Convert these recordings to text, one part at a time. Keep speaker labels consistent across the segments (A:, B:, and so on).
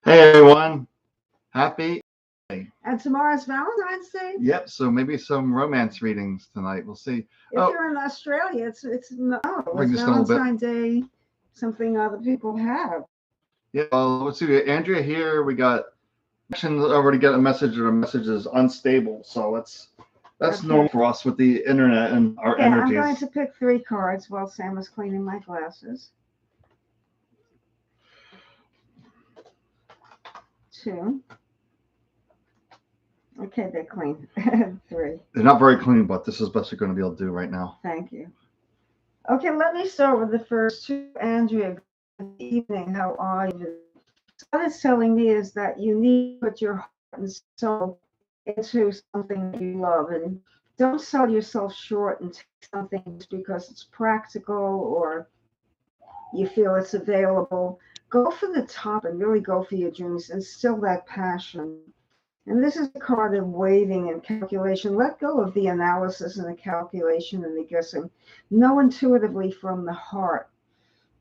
A: Hey everyone, happy.
B: And tomorrow's Valentine's Day.
A: Yep, so maybe some romance readings tonight. We'll see.
B: If you're in Australia, it's
A: bring this down a little bit.
B: Valentine's Day, something other people have.
A: Yeah, let's see. Andrea here. We got already got a message, or the message is unstable. So that's
B: Okay.
A: normal for us with the internet and our
B: Okay, I'm
A: energies.
B: going to pick 3 cards while Sam is cleaning my glasses. 2. Okay, they're clean. 3.
A: They're not very clean, but this is best you're going to be able to do right now.
B: Thank you. Okay, let me start with the first 2. Andrea, good evening. How are you? What it's telling me is that you need to put your heart and soul into something that you love, and don't sell yourself short and take something just because it's practical or you feel it's available. Go for the top and really go for your dreams and still that passion. And this is a card of waiting and calculation. Let go of the analysis and the calculation and the guessing. Know intuitively from the heart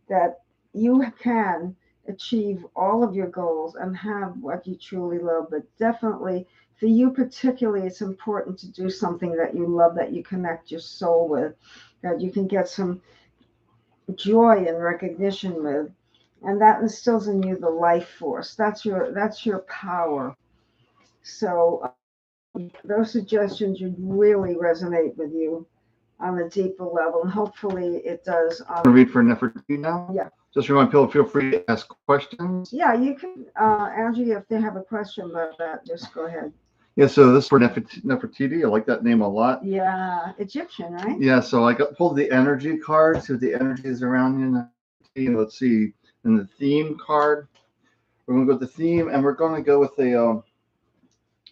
B: that you can achieve all of your goals and have what you truly love. But definitely, for you particularly, it's important to do something that you love, that you connect your soul with, that you can get some joy and recognition with. And that instills in you the life force. That's your power. So those suggestions would really resonate with you on a deeper level, and hopefully it does.
A: Read for Nefertiti now.
B: Yeah.
A: Just remind people, feel free to ask questions.
B: Yeah, you can, Angie, if they have a question about that, just go ahead.
A: Yeah, so this is for Nefertiti. I like that name a lot.
B: Yeah, Egyptian, right?
A: Yeah, so I pulled the energy card, see what the energy is around you. Let's see, in the theme card, we're going to go with the theme, and we're going to go with a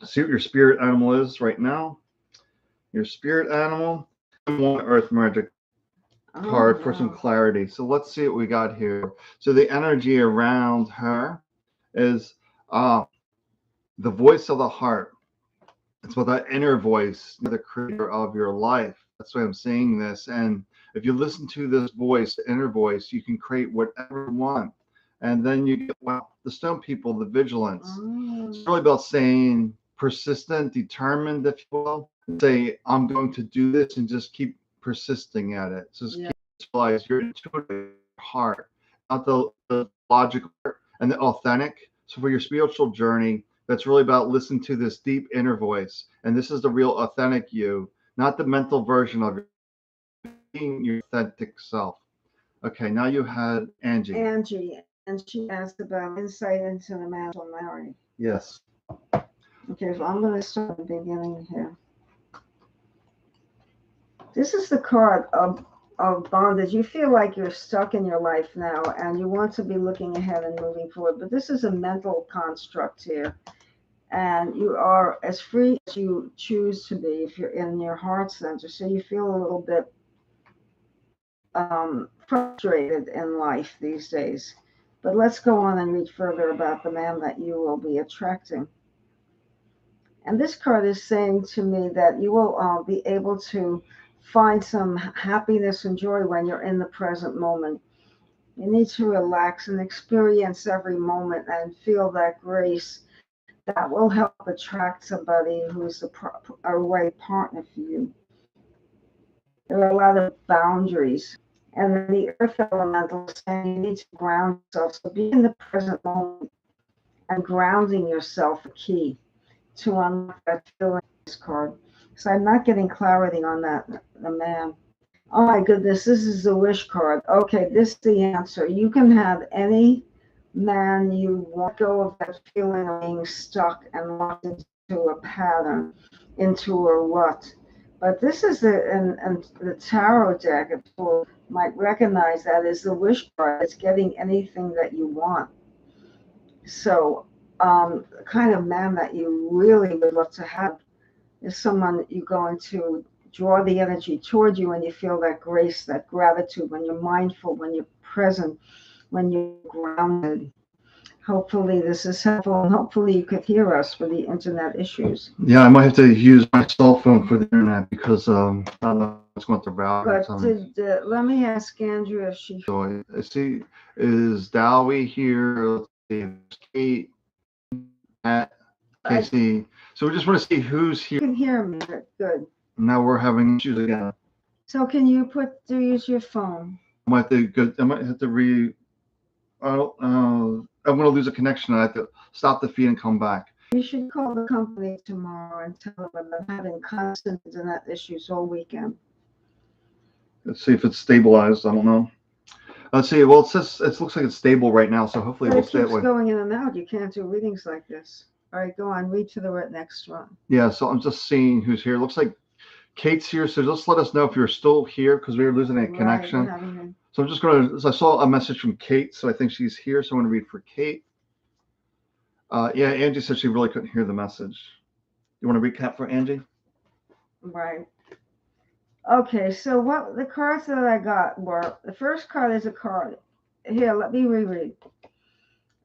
A: see what your spirit animal is right now. Your spirit animal, one Earth Magic card for some clarity. So let's see what we got here. So the energy around her is the voice of the heart. It's about that inner voice, the creator of your life. That's why I'm saying this. And if you listen to this voice, the inner voice, you can create whatever you want. And then you get, well, the stone people, the vigilance. It's really about saying persistent, determined, if you will. Say, I'm going to do this, and just keep persisting at it. So just keep realize your intuitive heart, not the logical and the authentic. So for your spiritual journey, that's really about listening to this deep inner voice. And this is the real authentic you, not the mental version of being your authentic self. Okay, now you had Angie.
B: Angie, and she asked about insight into the mental memory.
A: Yes.
B: Okay, so I'm going to start at the beginning here. This is the card of bondage. You feel like you're stuck in your life now and you want to be looking ahead and moving forward, but this is a mental construct here, and you are as free as you choose to be if you're in your heart center. So you feel a little bit frustrated in life these days. But let's go on and read further about the man that you will be attracting. And this card is saying to me that you will be able to find some happiness and joy when you're in the present moment. You need to relax and experience every moment and feel that grace that will help attract somebody who's a right partner for you. There are a lot of boundaries. And then the earth elemental is saying you need to ground yourself. So be in the present moment, and grounding yourself a key to unlock that feeling in this card. So I'm not getting clarity on that, the man. Oh my goodness, this is the wish card. Okay, this is the answer. You can have any man you want. Go of that feeling of being stuck and locked into a pattern, into a rut. But this is the tarot deck, if people might recognize that, is the wish card. It's getting anything that you want. So the kind of man that you really would love to have is someone that you're going to draw the energy toward you, and you feel that grace, that gratitude, when you're mindful, when you're present, when you're grounded. Hopefully this is helpful, and hopefully you could hear us for the internet issues.
A: Yeah, I might have to use my cell phone for the internet because I don't know what's going to router.
B: But let me ask Andrea if she.
A: So I see, is Dowie here? Let's see, Kate, Okay, see. So we just want to see who's here.
B: You can hear me. Good.
A: Now we're having issues again.
B: So can you use your phone?
A: I might have to I'm going to lose a connection. I have to stop the feed and come back.
B: You should call the company tomorrow and tell them I'm having constant internet issues all weekend.
A: Let's see if it's stabilized. I don't know. Let's see. Well, it looks like it's stable right now, so hopefully
B: But
A: we'll
B: it
A: stay that
B: keeps
A: way.
B: going in and out. You can't do readings like this. All right, go on. Read to the next one.
A: Yeah, so I'm just seeing who's here. Looks like Kate's here, so just let us know if you're still here because we were losing a connection. So I'm just going to, I saw a message from Kate, so I think she's here. So I'm going to read for Kate. Yeah, Angie said she really couldn't hear the message. You want to recap for Angie?
B: Right. Okay, so what the cards that I got were, the first card is a card. Here, let me reread.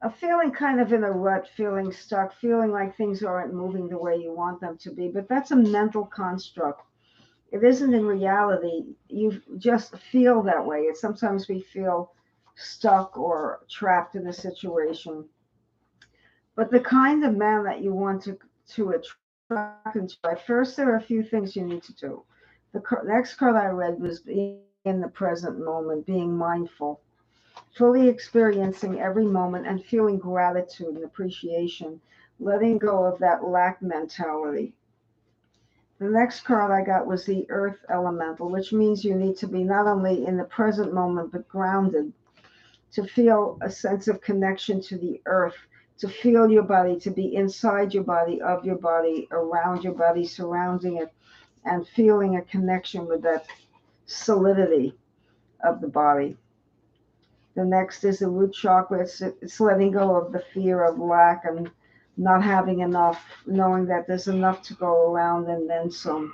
B: A feeling kind of in a rut, feeling stuck, feeling like things aren't moving the way you want them to be, but that's a mental construct. It isn't in reality. You just feel that way. It's sometimes we feel stuck or trapped in a situation. But the kind of man that you want to attract into life, first there are a few things you need to do. The next card I read was being in the present moment, being mindful, fully experiencing every moment and feeling gratitude and appreciation, letting go of that lack mentality. The next card I got was the Earth Elemental, which means you need to be not only in the present moment, but grounded, to feel a sense of connection to the earth, to feel your body, to be inside your body, of your body, around your body, surrounding it, and feeling a connection with that solidity of the body. The next is the root chakra. It's letting go of the fear of lack and not having enough, knowing that there's enough to go around and then some.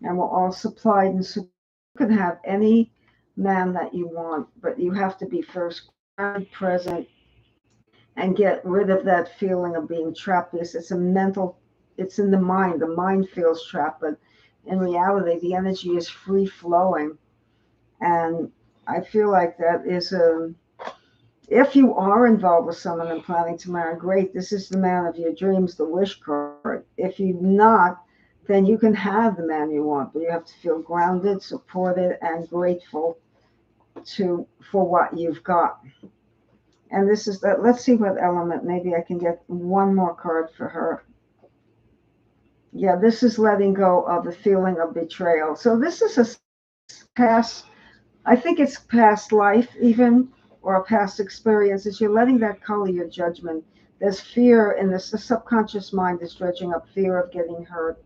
B: And we're all supplied, and so you can have any man that you want, but you have to be first present and get rid of that feeling of being trapped. Because it's a mental, it's in the mind. The mind feels trapped, but in reality, the energy is free flowing. And I feel like that is if you are involved with someone and planning to marry, great. This is the man of your dreams, the wish card. If you're not, then you can have the man you want, but you have to feel grounded, supported, and grateful for what you've got. And this is that. Let's see what element. Maybe I can get one more card for her. Yeah, this is letting go of the feeling of betrayal. So this is a past, I think it's past life even, or a past experiences. You're letting that color your judgment. There's fear in this. The subconscious mind is dredging up fear of getting hurt.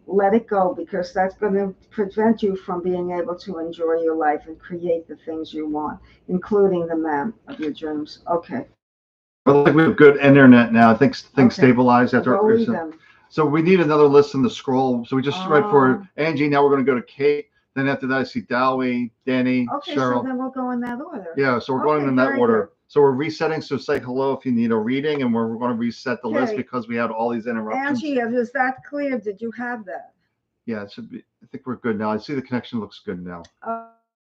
B: Let it go, because that's going to prevent you from being able to enjoy your life and create the things you want, including the man of your dreams. Okay.
A: Well, I think we have good internet now. I think things stabilized after. So we need another list in the scroll. So we just read for Angie. Now we're going to go to Kate. Then after that, I see Dally, Danny, Cheryl.
B: So then we'll go in that order.
A: Yeah, so we're going in that order. Good. So we're resetting. So say hello if you need a reading, and we're going to reset the list because we had all these interruptions.
B: Angie, is that clear? Did you have that?
A: Yeah, it should be. I think we're good now. I see the connection looks good now.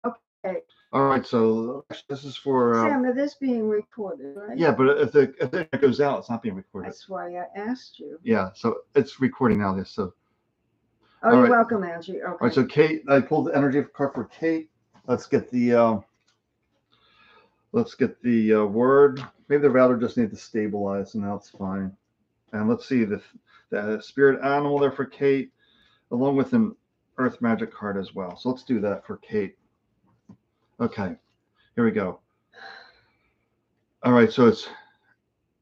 B: Okay.
A: All right, so this is for.
B: Sam, it is being recorded, right?
A: Yeah, but if it goes out, it's not being recorded.
B: That's why I asked you.
A: Yeah, so it's recording now. This so.
B: Oh, you're welcome, Angie. Okay.
A: All right, so Kate, I pulled the energy card for Kate. Let's get the word. Maybe the router just needs to stabilize, and now it's fine. And let's see the spirit animal there for Kate, along with an earth magic card as well. So let's do that for Kate. Okay, here we go. All right, so it's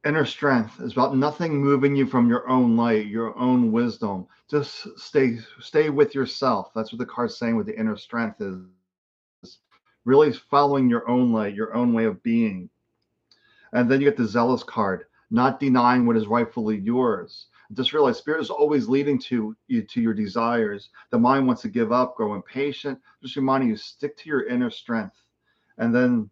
A: inner strength. It's about nothing moving you from your own light, your own wisdom. Just stay with yourself. That's what the card's saying with the inner strength is really following your own light, your own way of being. And then you get the zealous card, not denying what is rightfully yours. Just realize spirit is always leading to your desires. The mind wants to give up, grow impatient. Just reminding you, stick to your inner strength. And then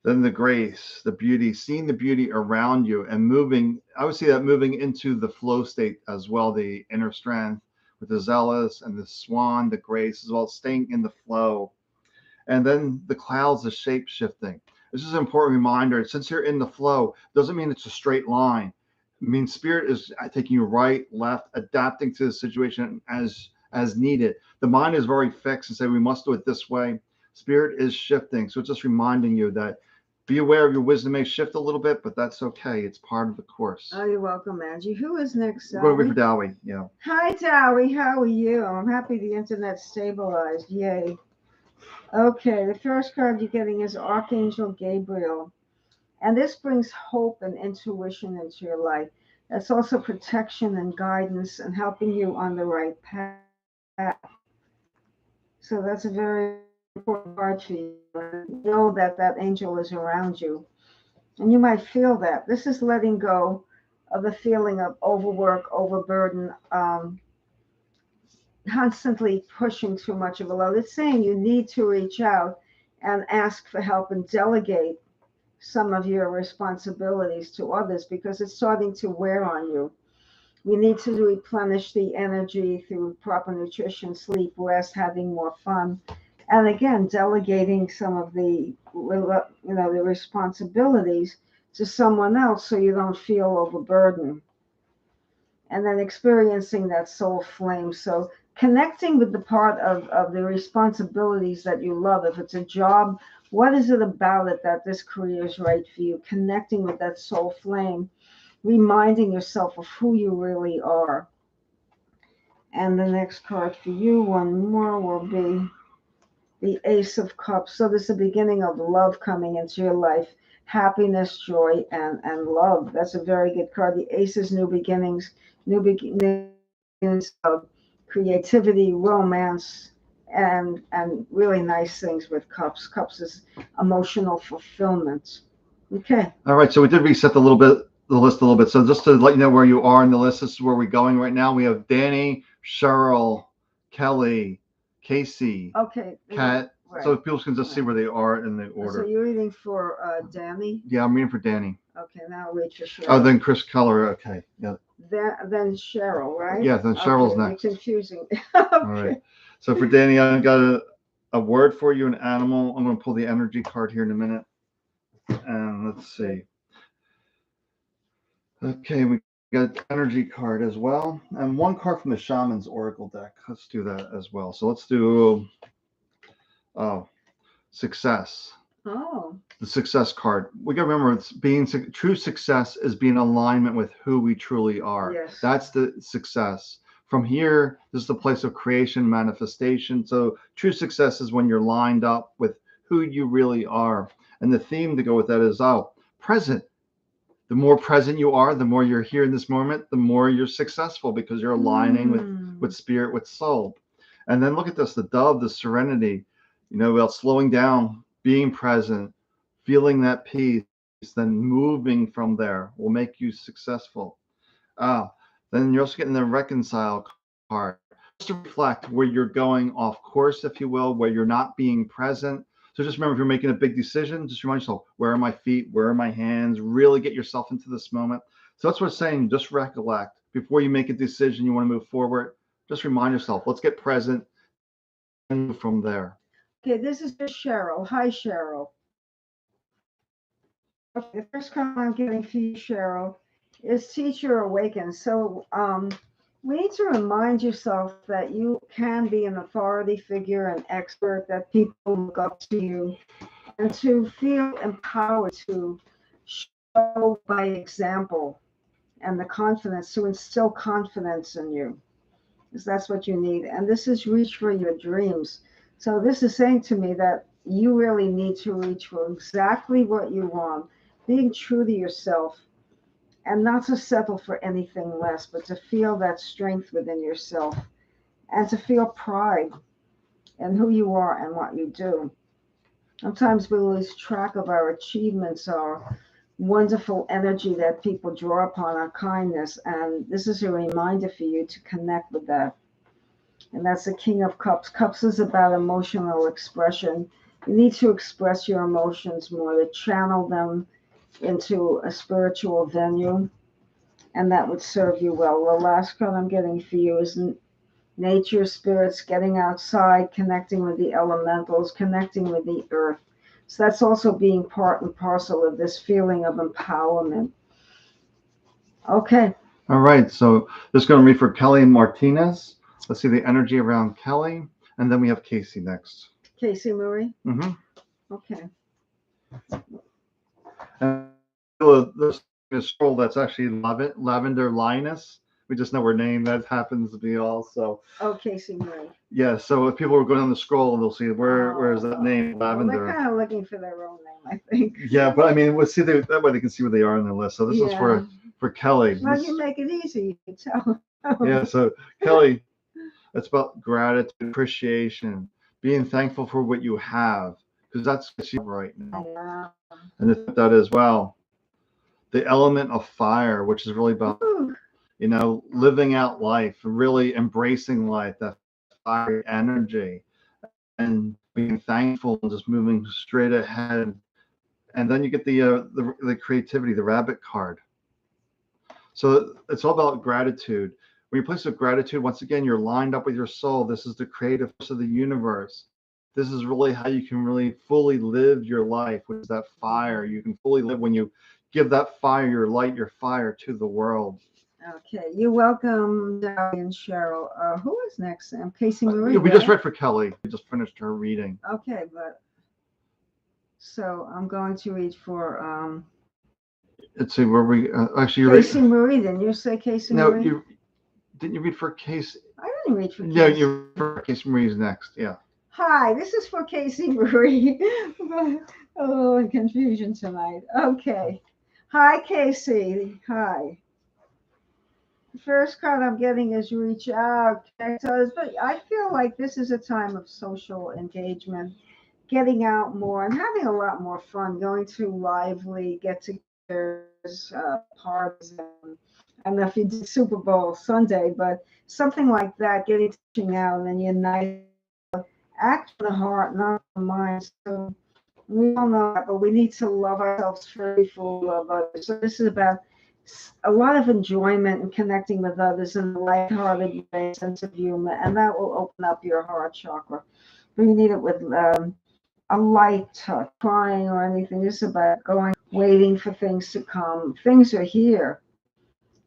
A: the grace, the beauty, seeing the beauty around you and moving. I would see that moving into the flow state as well, the inner strength with the zealous and the swan, the grace, as well as staying in the flow. And then the clouds, the shape shifting. This is an important reminder. Since you're in the flow, doesn't mean it's a straight line. mean, spirit is taking you right, left, adapting to the situation as needed. The mind is very fixed and say we must do it this way. Spirit is shifting, so it's just reminding you that be aware of your wisdom may shift a little bit, but that's okay. It's part of the course.
B: Oh, you're welcome, Angie. Who is next?
A: We're going to wait for Dowie. Yeah.
B: Hi, Dowie. How are you? I'm happy the internet stabilized. Yay. Okay, the first card you're getting is Archangel Gabriel. And this brings hope and intuition into your life. That's also protection and guidance and helping you on the right path. So that's a very important card for you. Know that that angel is around you. And you might feel that. This is letting go of the feeling of overwork, overburden, constantly pushing too much of a load. It's saying you need to reach out and ask for help and delegate some of your responsibilities to others because it's starting to wear on you. We need to replenish the energy through proper nutrition, sleep, rest, having more fun, and again, delegating some of the the responsibilities to someone else so you don't feel overburdened. And then experiencing that soul flame. So connecting with the part of the responsibilities that you love. If it's a job, what is it about it that this career is right for you? Connecting with that soul flame, reminding yourself of who you really are. And the next card for you, one more, will be the Ace of Cups. So this is the beginning of love coming into your life. Happiness, joy, and love. That's a very good card. The Ace is new beginnings of creativity, romance, and really nice things with cups. Cups is emotional fulfillment. Okay.
A: All right. So we did reset the list a little bit. So just to let you know where you are in the list, this is where we're going right now. We have Danny, Cheryl, Kelly, Casey,
B: Okay.
A: Kat.
B: Right.
A: So people can just see where they are in the order.
B: So you're reading for Danny?
A: Yeah, I'm reading for Danny.
B: Okay, now I'll read for Cheryl.
A: Oh, then Chris Keller. Okay. Yeah.
B: Then Cheryl, right?
A: Yeah, then Cheryl's
B: okay,
A: next.
B: You're confusing.
A: Okay. All right. So for Danny, I've got a word for you, an animal. I'm going to pull the energy card here in a minute. And let's see. Okay, we got energy card as well. And one card from the Shaman's Oracle deck. Let's do that as well. So let's do success.
B: Oh.
A: The success card. We got to remember, it's true success is being in alignment with who we truly are.
B: Yes.
A: That's the success. From here, this is the place of creation, manifestation. So true success is when you're lined up with who you really are. And the theme to go with that is present. The more present you are, the more you're here in this moment, the more you're successful because you're aligning with spirit, with soul. And then look at this, the dove, the serenity, about slowing down, being present, feeling that peace, then moving from there will make you successful. Then you're also getting the reconcile card. Just to reflect where you're going off course, if you will, where you're not being present. So just remember, if you're making a big decision, just remind yourself, where are my feet? Where are my hands? Really get yourself into this moment. So that's what it's saying. Just recollect. Before you make a decision, you want to move forward, just remind yourself, let's get present and move from there.
B: Okay, this is Cheryl. Hi, Cheryl. Okay, the first comment I'm getting for you, Cheryl, is Teacher Awaken. So we need to remind yourself that you can be an authority figure, an expert, that people look up to you, and to feel empowered to show by example and the confidence, to instill confidence in you, because that's what you need. And this is reach for your dreams. So this is saying to me that you really need to reach for exactly what you want, being true to yourself, and not to settle for anything less, but to feel that strength within yourself and to feel pride in who you are and what you do. Sometimes we lose track of our achievements, our wonderful energy that people draw upon, our kindness, and this is a reminder for you to connect with that. And that's the King of Cups. Cups is about emotional expression. You need to express your emotions more, to channel them into a spiritual venue, and that would serve you well. The last card I'm getting for you is nature, spirits, getting outside, connecting with the elementals, connecting with the earth. So that's also being part and parcel of this feeling of empowerment. Okay.
A: All right, so this is going to be for Kelly Martinez. Let's see the energy around Kelly, and then we have Casey next.
B: Casey Marie.
A: Mm-hmm.
B: Okay.
A: And there's a scroll that's actually Lavender Linus. We just know her name. That happens to be also.
B: Oh, Casey Marie.
A: Yeah, so if people are going down the scroll, they'll see where is that name, Lavender.
B: Well, they're kind of looking for their own name, I think.
A: Yeah, but I mean, we'll see that way they can see where they are on the list. So this is for Kelly.
B: Well, you make it easy. You can tell.
A: Yeah, so Kelly, it's about gratitude, appreciation, being thankful for what you have, because that's what you have right now.
B: Yeah.
A: And that as well. The element of fire, which is really about, living out life, really embracing life, that fire energy, and being thankful and just moving straight ahead. And then you get the creativity, the rabbit card. So it's all about gratitude. When you place a gratitude, once again, you're lined up with your soul. This is the creative force of the universe. This is really how you can really fully live your life, which is that fire. You can fully live when you give that fire, your light, your fire to the world.
B: Okay, you're welcome, Dolly and Cheryl. Who is next, Sam? Casey Marie.
A: We just read for Kelly. We just finished her reading.
B: Okay, but so I'm going to read for
A: Let's see where we actually.
B: Casey Marie. Didn't you say Casey Marie?
A: No, didn't you read for Casey?
B: I didn't read for Casey.
A: Yeah, you for Casey Marie's next. Yeah.
B: Hi, this is for Casey Marie. Oh, confusion tonight. Okay. Hi, Casey. Hi. The first card I'm getting is reach out, connect to others, but I feel like this is a time of social engagement, getting out more and having a lot more fun, going to lively get-togethers, parties. I don't know if you did Super Bowl Sunday, but something like that, getting out and uniting, act from the heart, not the mind. So we all know that, but we need to love ourselves first before we love others. So this is about a lot of enjoyment and connecting with others in a lighthearted way, sense of humor, and that will open up your heart chakra. But you need it with a light touch, crying or anything. This is about waiting for things to come. Things are here.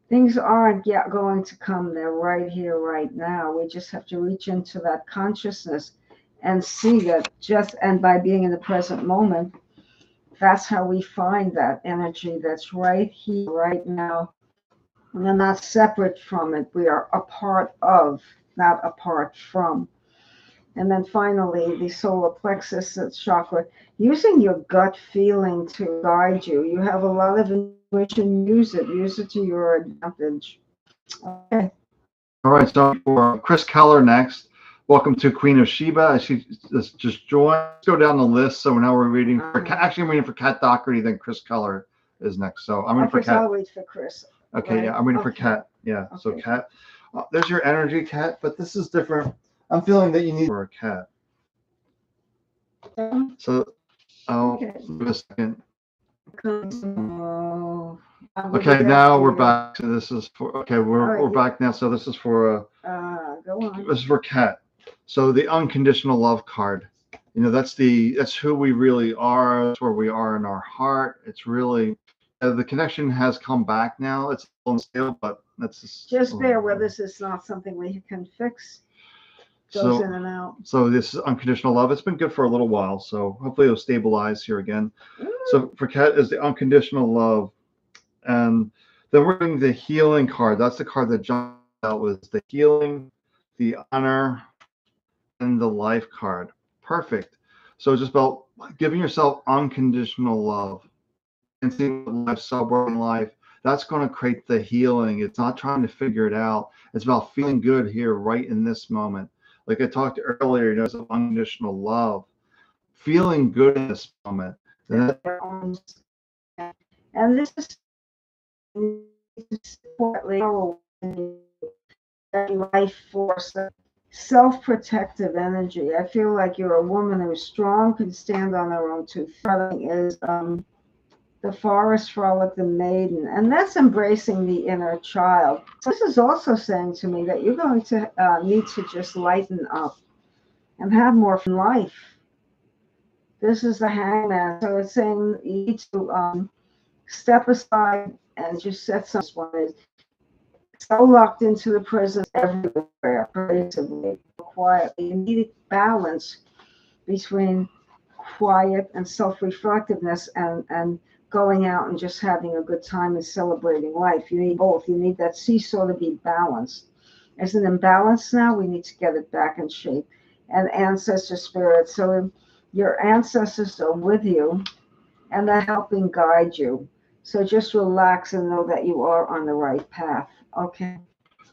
B: Things aren't yet going to come. They're right here, right now. We just have to reach into that consciousness and see that and by being in the present moment, that's how we find that energy that's right here, right now. And we're not separate from it. We are a part of, not apart from. And then finally, the solar plexus chakra, using your gut feeling to guide you. You have a lot of intuition. Use it to your advantage. Okay.
A: All right, so for Chris Keller next. Welcome to Queen of Sheba. She just joined. Let's go down the list. So now we're reading for I'm reading for Kat Doherty. Then Chris Keller is next. So I'm reading for Kat.
B: I'll wait for Chris.
A: Okay, right. Yeah, I'm reading for Kat. Yeah, okay. So Kat, there's your energy, Kat. But this is different. I'm feeling that you need for a cat. So, give a second. Okay, now we're back to this is for we're back now. So this is for
B: go on.
A: This is for Kat. So the unconditional love card, that's who we really are. That's where we are in our heart. It's really the connection has come back now. It's unstable, but that's
B: just bear with us. It's not something we can fix. Goes in and out.
A: So this is unconditional love. It's been good for a little while. So hopefully it'll stabilize here again. So for Kat is the unconditional love, and then we're doing the healing card. That's the card that jumped out was the healing, the honor, and the life card. Perfect. So it's just about giving yourself unconditional love and seeing what life's sober in life. That's going to create the healing. It's not trying to figure it out. It's about feeling good here, right in this moment. Like I talked earlier, it's unconditional love, feeling good in this moment.
B: And this is life force, self-protective energy. I feel like you're a woman who's strong, can stand on her own two feet. Is the forest frolic, the maiden, and that's embracing the inner child. So this is also saying to me that you're going to need to just lighten up and have more fun in life. This is the hangman. So it's saying you need to step aside and just set someone is so locked into the presence everywhere, pervasively, quietly. You need a balance between quiet and self-reflectiveness and going out and just having a good time and celebrating life. You need both. You need that seesaw to be balanced. There's an imbalance now. We need to get it back in shape. And ancestor spirit. So your ancestors are with you and they're helping guide you. So just relax and know that you are on the right path. Okay.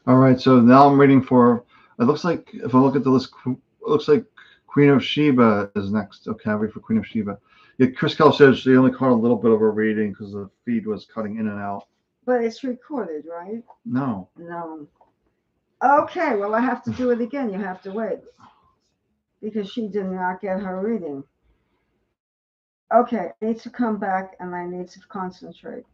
A: All right. So now I'm reading for. It looks like if I look at the list, it looks like Queen of Sheba is next. Okay, I'll read for Queen of Sheba. Yeah, Chris Keller says she only caught a little bit of a reading because the feed was cutting in and out.
B: But it's recorded, right?
A: No.
B: No. Okay, well, I have to do it again. You have to wait because she did not get her reading. Okay, I need to come back and I need to concentrate.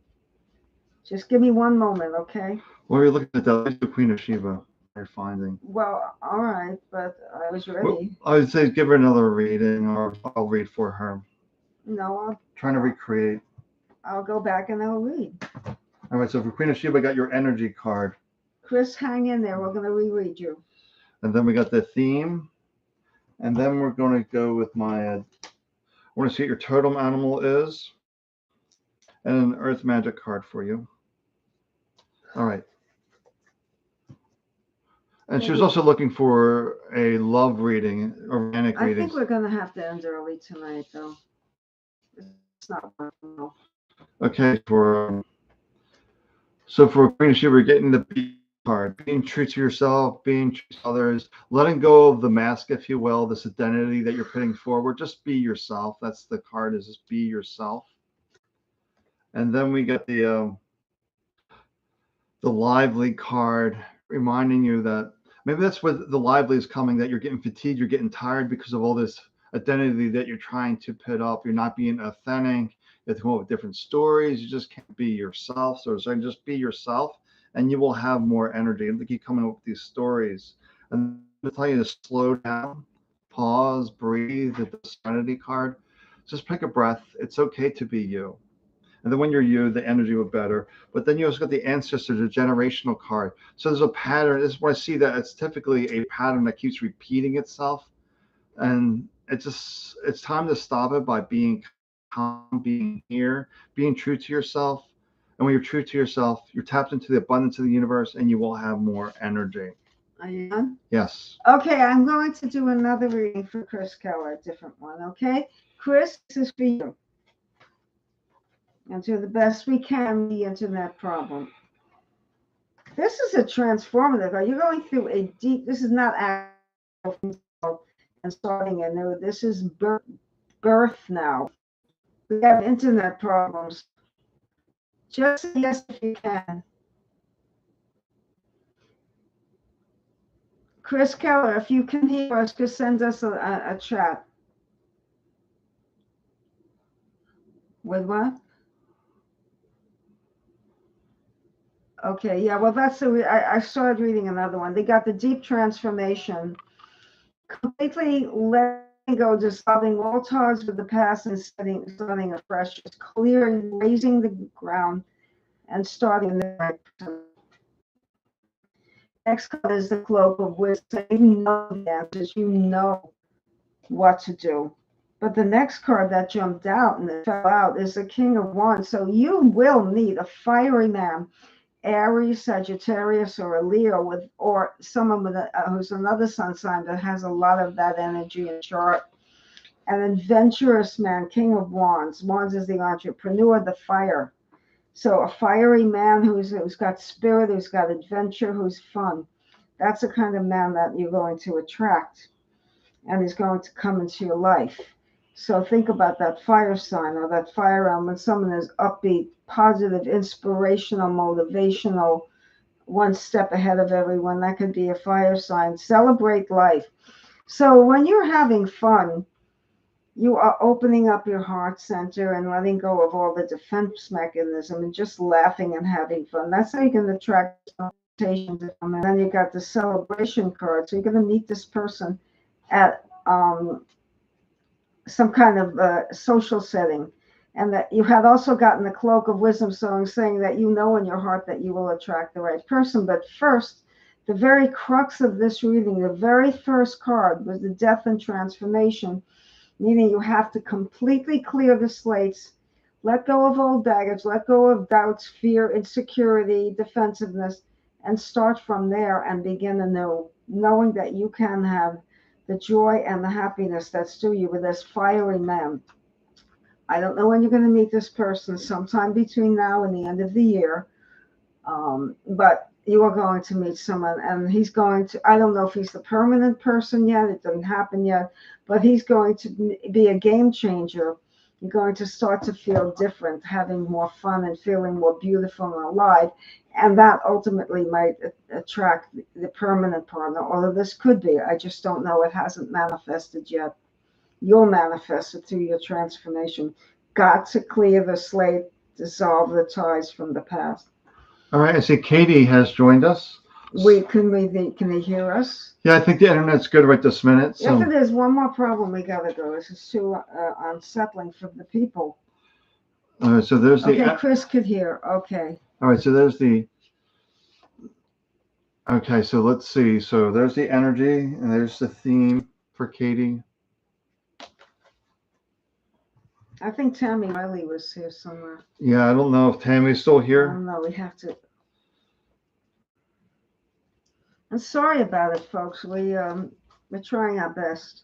B: Just give me one moment, okay?
A: Well, you're looking at that. The Queen of Sheba. You're finding.
B: Well, all right, but I was ready.
A: Well, I would say give her another reading, or I'll read for her.
B: No,
A: Trying to recreate.
B: I'll go back and I'll read.
A: All right, so for Queen of Sheba, I got your energy card.
B: Chris, hang in there. We're going to reread you.
A: And then we got the theme. And then we're going to go with my, I want to see what your totem animal is. And an earth magic card for you. All right. And she was also looking for a love reading, romantic reading.
B: I think we're going to have to end early tonight, though. It's not working well.
A: Okay, so for Queen of Sheba, we're getting the B card. Being true to yourself, being true to others, letting go of the mask, if you will, this identity that you're putting forward. Just be yourself. That's the card, is just be yourself. And then we got the lively card, reminding you that maybe that's where the lively is coming, that you're getting fatigued, you're getting tired because of all this identity that you're trying to put up. You're not being authentic. You have to come up with different stories. You just can't be yourself. So just be yourself and you will have more energy. And keep coming up with these stories. And I'm tell you to slow down, pause, breathe, the serenity card. Just take a breath. It's okay to be you. And then when you're you, the energy will better. But then you also got the ancestors, the generational card. So there's a pattern. This is where I see that it's typically a pattern that keeps repeating itself. And it's time to stop it by being calm, being here, being true to yourself. And when you're true to yourself, you're tapped into the abundance of the universe and you will have more energy.
B: Are you done?
A: Yes.
B: Okay, I'm going to do another reading for Chris Keller, a different one, okay? Chris, this is for you. And do the best we can the internet problem. This is a transformative. Are you going through a deep, this is not and starting anew. This is birth now. We have internet problems. Just say yes if you can. Chris Keller, if you can hear us, just send us a chat. With what? Okay, yeah, well, that's I started reading another one. They got the deep transformation, completely letting go, dissolving all ties with the past and starting afresh, just clearing, raising the ground and starting the right person. Next card is the cloak of wisdom. You know the answers, you know what to do. But the next card that jumped out and that fell out is the King of Wands. So you will need a fiery man, Aries, Sagittarius, or a Leo, or someone with who's another sun sign that has a lot of that energy in chart. An adventurous man, King of Wands. Wands is the entrepreneur, the fire. So a fiery man who's got spirit, who's got adventure, who's fun. That's the kind of man that you're going to attract, and he's going to come into your life. So think about that fire sign or that fire element. Someone is upbeat, positive, inspirational, motivational, one step ahead of everyone. That could be a fire sign. Celebrate life. So when you're having fun, you are opening up your heart center and letting go of all the defense mechanism and just laughing and having fun. That's how you can attract temptation to come. And then you got the celebration card. So you're going to meet this person at some kind of social setting. and that you had also gotten the cloak of wisdom song saying that you know in your heart that you will attract the right person. But first, the very crux of this reading, the very first card was the death and transformation, meaning you have to completely clear the slates, let go of old baggage, let go of doubts, fear, insecurity, defensiveness, and start from there and begin anew, knowing that you can have the joy and the happiness that's due you with this fiery man. I don't know when you're going to meet this person, sometime between now and the end of the year. But you are going to meet someone, and he's going to, I don't know if he's the permanent person yet, it doesn't happen yet, but he's going to be a game changer. You're going to start to feel different, having more fun and feeling more beautiful and alive. And that ultimately might attract the permanent partner. All of this could be. I just don't know. It hasn't manifested yet. You'll manifest it through your transformation. Got to clear the slate, dissolve the ties from the past.
A: All right, I see Katie has joined us.
B: Can they hear us?
A: Yeah, I think the internet's good right this minute. So.
B: If there's one more problem, we gotta go. This is too unsettling for the people.
A: All right, so there's the.
B: Okay, Chris could hear. Okay.
A: All right, so there's the. Okay, so let's see. So there's the energy, and there's the theme for Katie.
B: I think Tammy Wiley was here somewhere.
A: Yeah, I don't know if Tammy's still here.
B: I don't know. We have to. I'm sorry about it, folks. We're trying our best.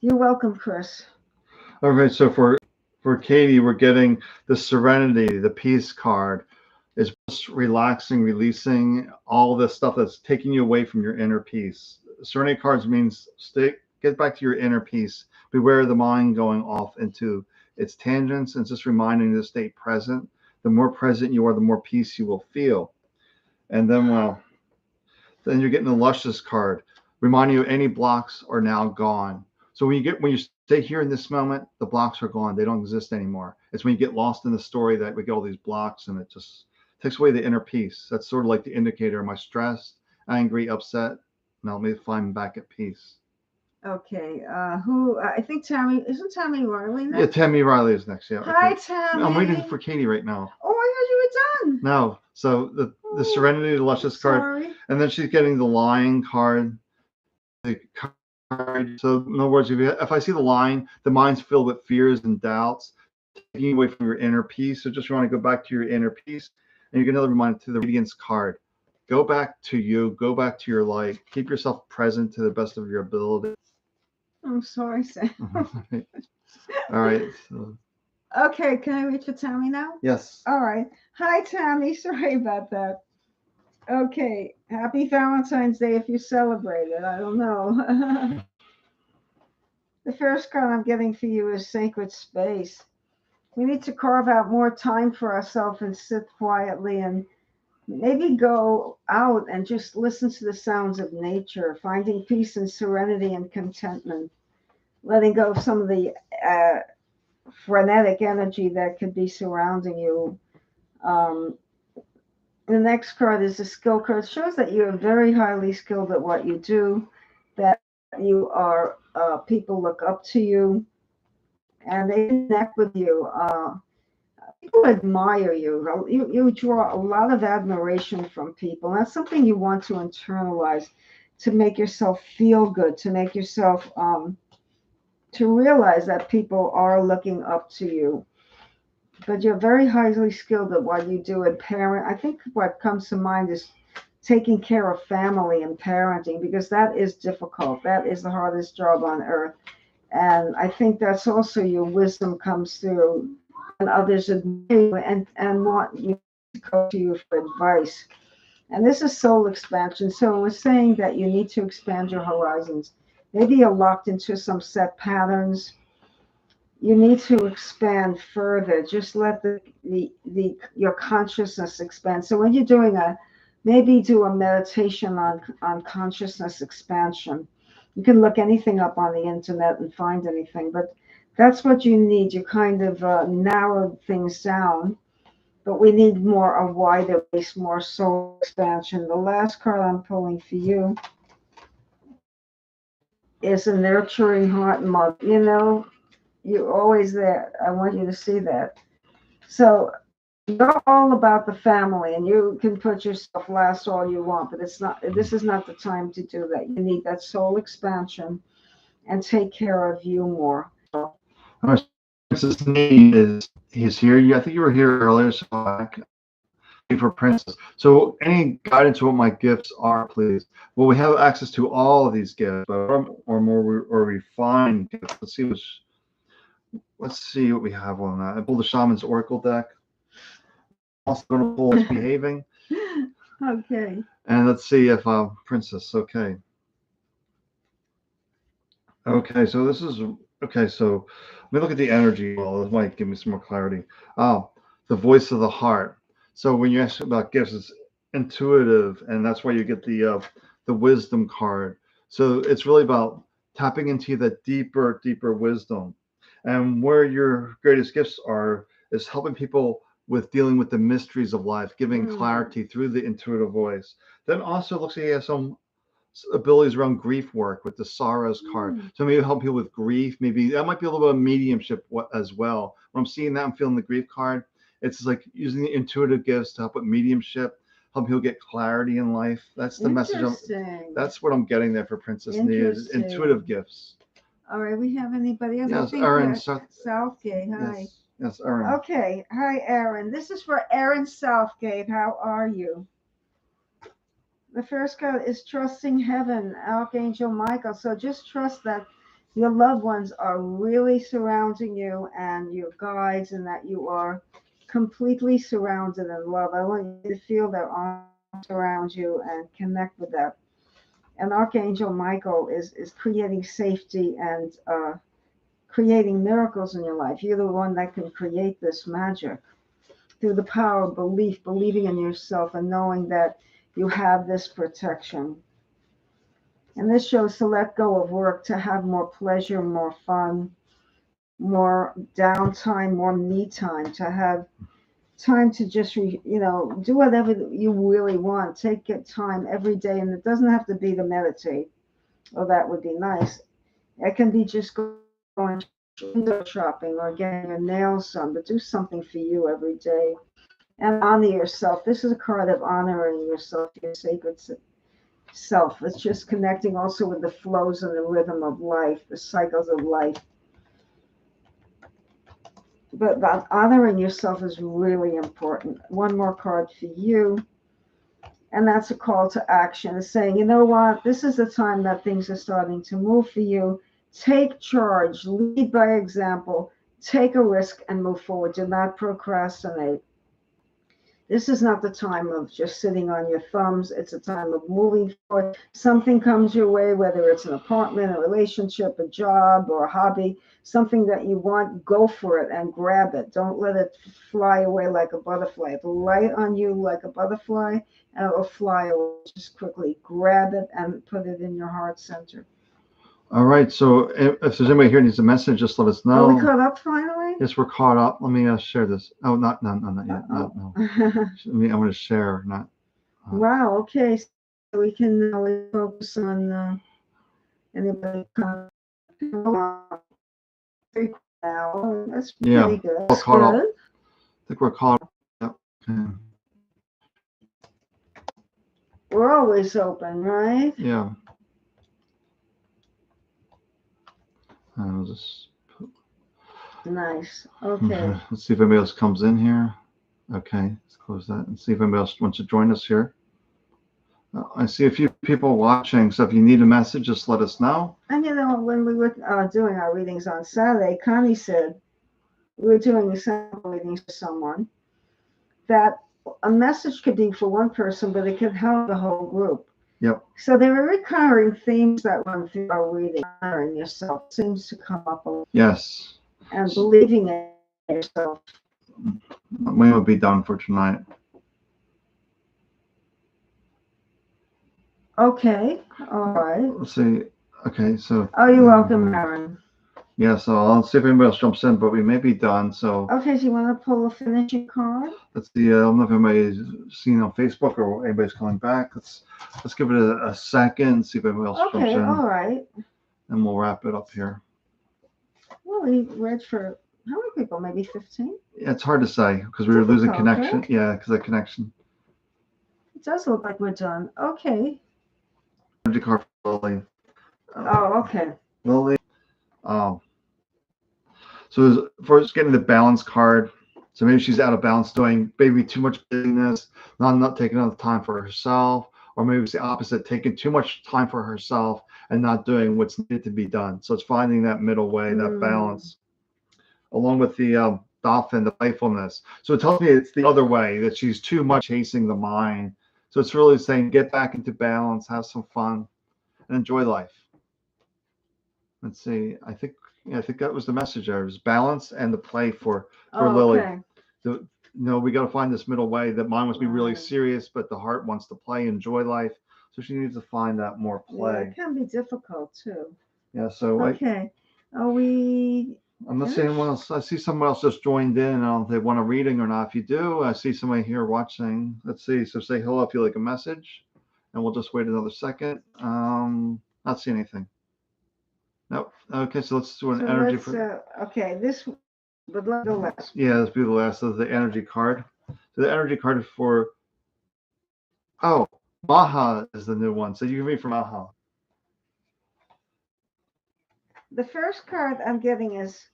B: You're welcome, Chris.
A: All right, so for Katie, we're getting the Serenity, the Peace card. It's just relaxing, releasing all this stuff that's taking you away from your inner peace. Serenity cards means get back to your inner peace. Beware of the mind going off into its tangents, and just reminding you to stay present. The more present you are, the more peace you will feel. And then, then you're getting the Luscious card, reminding you any blocks are now gone. So when you stay here in this moment, the blocks are gone. They don't exist anymore. It's when you get lost in the story that we get all these blocks, and it just takes away the inner peace. That's sort of like the indicator. Am I stressed, angry, upset? Now let me find back at peace.
B: Okay. I think isn't Tammy Wiley next?
A: Yeah, Tammy Wiley is next. Yeah.
B: Hi,
A: okay.
B: Tammy.
A: I'm waiting for Katie right now.
B: Oh, I thought you were done.
A: No. So the Serenity, the Luscious card, and then she's getting the Lying card. The card. So in other words, if I see the line, the mind's filled with fears and doubts, taking you away from your inner peace. So just want to go back to your inner peace, and you get another reminder to the Radiance card. Go back to you. Go back to your light. Keep yourself present to the best of your ability.
B: I'm sorry, Sam.
A: All right. So.
B: Okay, can I reach for Tammy now?
A: Yes.
B: All right. Hi, Tammy. Sorry about that. Okay. Happy Valentine's Day if you celebrate it. I don't know. The first card I'm getting for you is Sacred Space. We need to carve out more time for ourselves and sit quietly and maybe go out and just listen to the sounds of nature, finding peace and serenity and contentment, letting go of some of the frenetic energy that could be surrounding you. The next card is a skill card. It shows that you're very highly skilled at what you do, that you are, people look up to you and they connect with you. People admire you. You draw a lot of admiration from people. That's something you want to internalize, to make yourself feel good, to make yourself, to realize that people are looking up to you. But you're very highly skilled at what you do. And parent, I think what comes to mind is taking care of family and parenting, because that is difficult. That is the hardest job on earth. And I think that's also your wisdom comes through, and others admire you and want you to go to you for advice. And this is soul expansion. So we're saying that you need to expand your horizons. Maybe you're locked into some set patterns. You need to expand further. Just let your consciousness expand. So when you're doing maybe do a meditation on consciousness expansion. You can look anything up on the internet and find anything, but that's what you need. You kind of narrowed things down, but we need a wider base, more soul expansion. The last card I'm pulling for you is a nurturing heart mother. You know, You're always there. I want you to see that. So you're all about the family, and you can put yourself last all you want, but it's not. This is not the time to do that. You need that soul expansion and take care of you more.
A: All right, Princess Nee he's here. I think you were here earlier, so for Princess. So any guidance on what my gifts are, please. Well, we have access to all of these gifts, or more or refined gifts. Let's see what we have on that. I pulled the Shaman's Oracle deck. Also going to pull Misbehaving.
B: Okay.
A: And let's see if Princess. Okay. Okay, so this is okay. So let me look at the energy. Well, this might give me some more clarity. Oh, the voice of the heart. So when you ask about gifts, it's intuitive, and that's why you get the wisdom card. So it's really about tapping into that deeper wisdom, and where your greatest gifts are is helping people with dealing with the mysteries of life, giving clarity through the intuitive voice. Then also it looks like you have some abilities around grief work with the sorrows card. So maybe help people with grief. Maybe that might be a little bit of mediumship as well. When I'm seeing that, I'm feeling the grief card. It's like using the intuitive gifts to help with mediumship, help people get clarity in life. That's the message. That's what I'm getting there for Princess Nee is intuitive gifts.
B: All right, we have anybody else?
A: Yes, Aaron
B: Southgate. Hi.
A: Yes, Aaron.
B: Okay. Hi, Aaron. This is for Aaron Southgate. How are you? The first card is trusting heaven, Archangel Michael. So just trust that your loved ones are really surrounding you and your guides, and that you are completely surrounded in love. I want you to feel their arms around you and connect with that. And Archangel Michael is creating safety and creating miracles in your life. You're the one that can create this magic through the power of belief, believing in yourself, and knowing that you have this protection. And this shows to let go of work, to have more pleasure, more fun, more downtime, more me time, to have time to just, do whatever you really want. Take it time every day. And it doesn't have to be to meditate. Oh, that would be nice. It can be just going window shopping or getting your nails done, but do something for you every day. And honor yourself. This is a card of honoring yourself, your sacred self. It's just connecting also with the flows and the rhythm of life, the cycles of life. But honoring yourself is really important. One more card for you. And that's a call to action. It's saying, you know what? This is the time that things are starting to move for you. Take charge, lead by example, take a risk, and move forward. Do not procrastinate. This is not the time of just sitting on your thumbs. It's a time of moving forward. Something comes your way, whether it's an apartment, a relationship, a job, or a hobby, something that you want, go for it and grab it. Don't let it fly away like a butterfly. It'll light on you like a butterfly, and it'll fly away. Just quickly grab it and put it in your heart center.
A: All right. So if there's anybody here who needs a message, just let us know.
B: Are we caught up finally?
A: Yes, we're caught up. Let me share this. Oh, not yet. No. I want to share, not.
B: Wow. Okay. So we can now focus on anybody coming now. That's pretty good. That's
A: caught
B: good.
A: Up. I think we're caught up. Yep. Okay.
B: We're always open, right?
A: Yeah. I'll just.
B: Nice. Okay.
A: Let's see if anybody else comes in here. Okay, let's close that and see if anybody else wants to join us here. I see a few people watching, so if you need a message, just let us know.
B: And when we were doing our readings on Saturday, Connie said we were doing sample readings for someone, that a message could be for one person, but it could help the whole group.
A: Yep.
B: So there are recurring themes that run through our reading. Honoring yourself seems to come up a lot.
A: Yes.
B: And believing in yourself.
A: We will be done for tonight.
B: Okay. All right.
A: Let's see. Okay, so.
B: Oh, you're welcome, Aaron.
A: Yeah, so I'll see if anybody else jumps in, but we may be done. So.
B: Okay, so you want to pull a finishing card?
A: Let's see. I don't know if anybody's seen on Facebook or anybody's coming back. Let's give it a second and see if anybody else jumps in.
B: Okay, all right.
A: And we'll wrap it up here.
B: Well, he read for how many people? Maybe 15?
A: Yeah, it's hard to say because we were losing
B: Difficult,
A: connection.
B: okay.
A: Yeah, because of connection.
B: It does look like we're done. Okay.
A: Energy card for Lily.
B: Oh, okay.
A: Lily. Um, so first getting the balance card. So maybe she's out of balance, doing maybe too much busyness, not taking enough time for herself, or maybe it's the opposite, taking too much time for herself and not doing what's needed to be done. So it's finding that middle way, that balance, along with the dolphin, the playfulness. So it tells me it's the other way, that she's too much chasing the mind. So it's really saying get back into balance, have some fun, and enjoy life. Let's see. I think that was the message there. It was balance and the play for Lily.
B: Okay.
A: So, we got to find this middle way. That mind wants to be really
B: Right.
A: serious, but the heart wants to play, enjoy life. So she needs to find that more
B: Yeah,
A: play.
B: it can be difficult too.
A: Yeah. So
B: Okay. Are we
A: I'm not seeing anyone else. I see someone else just joined in. I don't know if they want a reading or not. If you do, I see somebody here watching. Let's see. So say hello if you like a message, and we'll just wait another second. Not see anything. Nope. Okay. So let's do an
B: so
A: energy
B: let's
A: for.
B: okay, this but let's go last.
A: Yeah, let's do the last of the energy card. So the energy card is for. Oh, Maha is the new one. So you can read from Maha.
B: The first card I'm getting is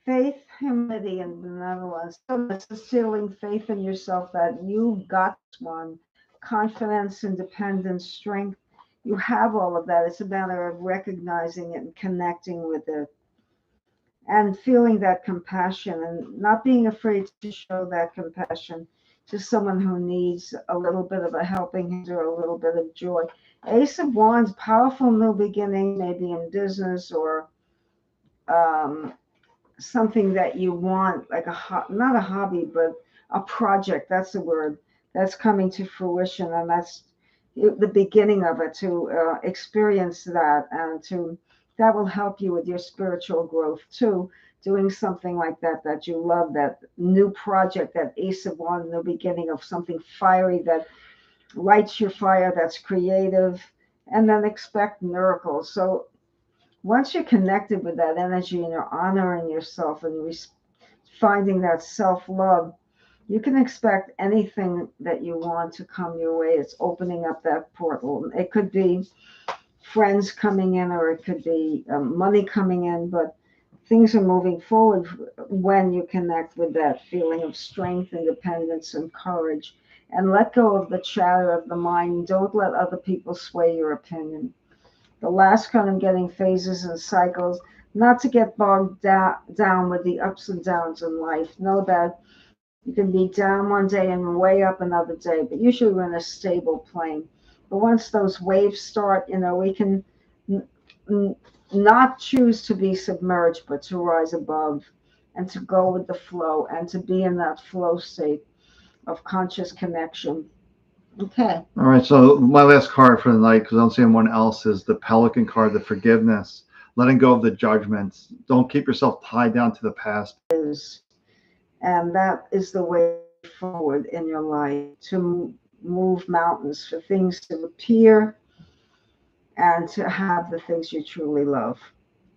B: faith, humility, and benevolence. So this is feeling faith in yourself that you've got one, confidence, independence, strength. You have all of that. It's a matter of recognizing it and connecting with it and feeling that compassion and not being afraid to show that compassion to someone who needs a little bit of a helping hand or a little bit of joy. Ace of Wands, powerful new beginning, maybe in business or um, something that you want, like not a hobby, but a project. That's the word that's coming to fruition, and that's the beginning of it. To experience that, and to that will help you with your spiritual growth too. Doing something like that you love, that new project, that Ace of Wands, the beginning of something fiery that lights your fire, that's creative, and then expect miracles. So once you're connected with that energy and you're honoring yourself and finding that self love, you can expect anything that you want to come your way. It's opening up that portal. It could be friends coming in, or it could be money coming in, but things are moving forward when you connect with that feeling of strength, independence, and courage. And let go of the chatter of the mind. Don't let other people sway your opinion. The last card I'm getting phases and cycles, not to get bogged down with the ups and downs in life. Know that you can be down one day and way up another day, but usually we're in a stable plane. But once those waves start, we can n- n- not choose to be submerged, but to rise above and to go with the flow and to be in that flow state of conscious connection. Okay.
A: All right. So my last card for the night, because I don't see anyone else, is the Pelican card, the forgiveness, letting go of the judgments. Don't keep yourself tied down to the past.
B: And that is the way forward in your life, to move mountains, for things to appear and to have the things you truly love.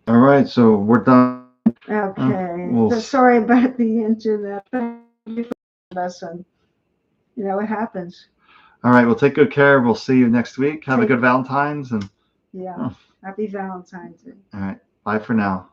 A: All right. So we're done.
B: Okay. So sorry about the internet. Thank you for the lesson. It happens.
A: All right. Well, take good care. We'll see you next week. Have a good Valentine's. And
B: yeah. Happy Valentine's Day.
A: All right. Bye for now.